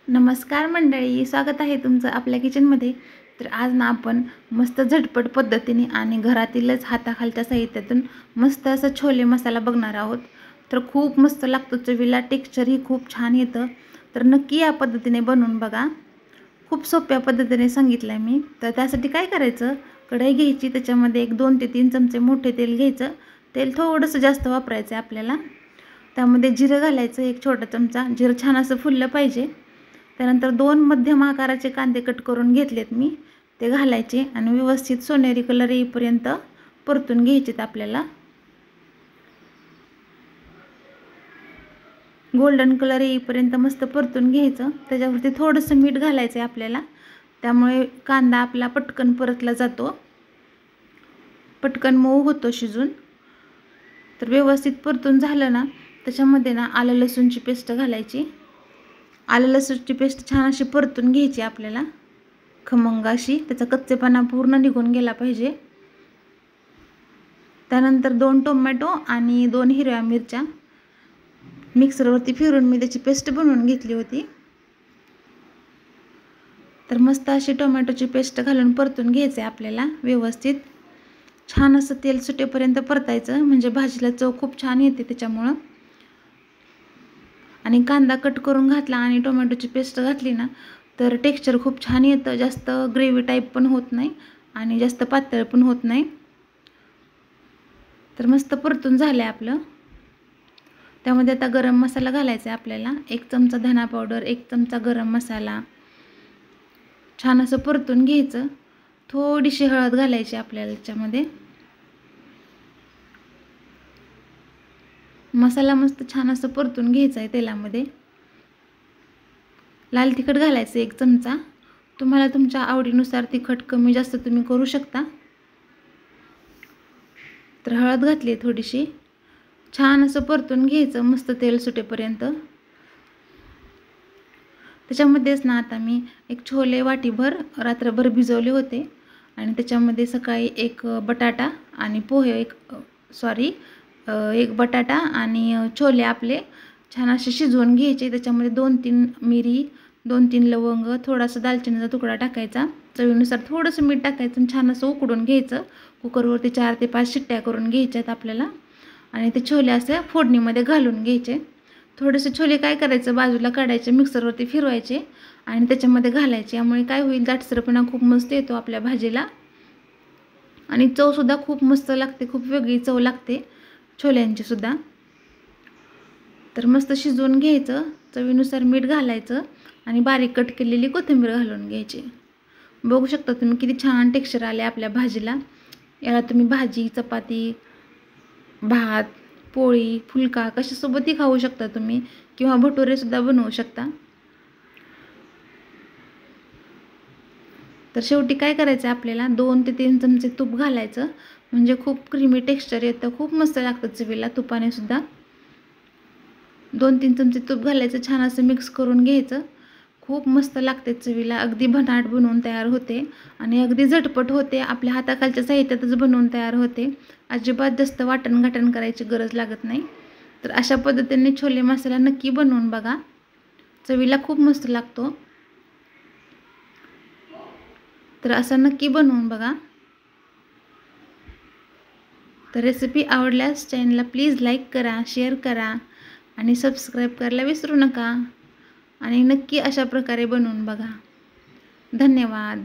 नमस्कार मंडळी, स्वागत आहे तुमचं आपल्या किचनमध्ये। तर आज ना आपण मस्त झटपट पद्धतीने आणि घरातीलच हाताखालच्या साहित्यातून मस्त असं छोले मसाला बघणार आहोत। तर खूप मस्त लागतो, चवीला टेक्स्चर ही खूप छान येतं। तर नक्की या पद्धतीने बनवून बघा। खूप सोप्या पद्धतीने सांगितलंय मी। तर त्यासाठी काय करायचं, कढई घ्यायची, त्याच्यामध्ये 1-2 ते 3 चमचे मोठे तेल घ्यायचं। तेल थोडंसं जास्त वापरायचं आहे आपल्याला। त्यामध्ये जिरं घालायचं, 1 छोटा चमचा। जिरं छान असं फुललं पाहिजे। त्यानंतर 2 मध्यम आकाराचे कांदे कट करून घेतलेत मी, ते घालायचे आणि व्यवस्थित सोनेरी कलर येईपर्यंत परतून घ्यायचेत आपल्याला। गोल्डन कलर येईपर्यंत मस्त परतून घ्यायचं। त्याच्यावरती थोडंसं मीठ घालायचं आहे आपल्याला, त्यामुळे कांदा आपला पटकन परतला जातो, पटकन मऊ होतो शिजून। तर व्यवस्थित परतून झालं ना, त्याच्यामध्ये ना आलं लसूणची पेस्ट घालायची। आलं लसूणची पेस्ट छान अशी परतून घ्यायची आपल्याला, खमंग अशी, त्याचा कच्चेपणा पूर्ण निघून गेला पाहिजे। त्यानंतर 2 टोमॅटो आणि 2 हिरव्या मिरच्या मिक्सरवरती फिरून मी त्याची पेस्ट बनवून घेतली होती। तर मस्त अशी टोमॅटोची पेस्ट घालून परतून घ्यायचे आपल्याला व्यवस्थित। छान असं तेल सुटेपर्यंत परतायचं, म्हणजे भाजीला चव खूप छान येते त्याच्यामुळं। आणि कांदा कट करून घातला आणि टोमॅटोची पेस्ट घातली ना, तर टेक्स्चर खूप छान येतं। जास्त ग्रेव्ही टाईप पण होत नाही आणि जास्त पातळ पण होत नाही। तर मस्त परतून झालं आहे आपलं। त्यामध्ये आता गरम मसाला घालायचा आहे आपल्याला, 1 चमचा धना पावडर, 1 चमचा गरम मसाला। छान असं परतून घ्यायचं। थोडीशी हळद घालायची आपल्याला त्याच्यामध्ये। मसाला मस्त छान असं परतून घ्यायचा आहे तेलामध्ये। लाल तिखट घालायचं 1 चमचा। तुम्हाला तुमच्या आवडीनुसार तिखट कमी जास्त तुम्ही करू शकता। तर हळद घातली आहे थोडीशी, छान असं परतून घ्यायचं मस्त तेल सुटेपर्यंत। त्याच्यामध्येच ना आता मी 1 छोले वाटीभर रात्रभर भिजवले होते आणि त्याच्यामध्ये सकाळी 1 बटाटा आणि पोहे, 1 बटाटा आणि छोले आपले छान असे शिजवून घ्यायचे। त्याच्यामध्ये 2-3 मिरी, 2-3 लवंग, थोडासा दालचिनीचा तुकडा टाकायचा, चवीनुसार थोडंसं मीठ टाकायचं आणि छान असं उकडून घ्यायचं। कुकरवरती 4 ते 5 शिट्ट्या करून घ्यायच्यात आपल्याला आणि ते छोले असे फोडणीमध्ये घालून घ्यायचे। थोडेसे छोले काय करायचं, बाजूला काढायचे, मिक्सरवरती फिरवायचे आणि त्याच्यामध्ये घालायचे। यामुळे काय होईल, दाटसरपणा खूप मस्त येतो आपल्या भाजीला आणि चवसुद्धा खूप मस्त लागते, खूप वेगळी चव लागते छोल्यांची सुद्धा। तर मस्त शिजवून घ्यायचं, चवीनुसार मीठ घालायचं आणि बारीक कट केलेली कोथिंबीर घालून घ्यायची। बघू शकता तुम्ही किती छान टेक्स्चर आले आपल्या भाजीला। याला तुम्ही भाजी, चपाती, भात, पोळी, फुलका कशासोबतही खाऊ शकता तुम्ही, किंवा भटुरे सुद्धा बनवू शकता। तर शेवटी काय करायचं आपल्याला, 2 ते 3 चमचे तूप घालायचं, म्हणजे खूप क्रीमी टेक्स्चर येतं, खूप मस्त लागतं चवीला तुपाने सुद्धा। 2-3 चमचे तूप घालायचं, छान असं मिक्स करून घ्यायचं। खूप मस्त लागते चवीला, अगदी भन्नाट बनवून तयार होते आणि अगदी झटपट होते, आपल्या हाताखालच्या साहित्यातच बनवून तयार होते। अजिबात जास्त वाटण-घाटण करायची गरज लागत नाही। तर अशा पद्धतीने छोले मसाला नक्की बनवून बघा, चवीला खूप मस्त लागतो। तर असं नक्की बनवून बघा। तर रेसिपी आवडल्यास चॅनलला प्लीज लाईक करा, शेअर करा आणि सबस्क्राईब करायला विसरू नका आणि नक्की अशा प्रकारे बनवून बघा। धन्यवाद।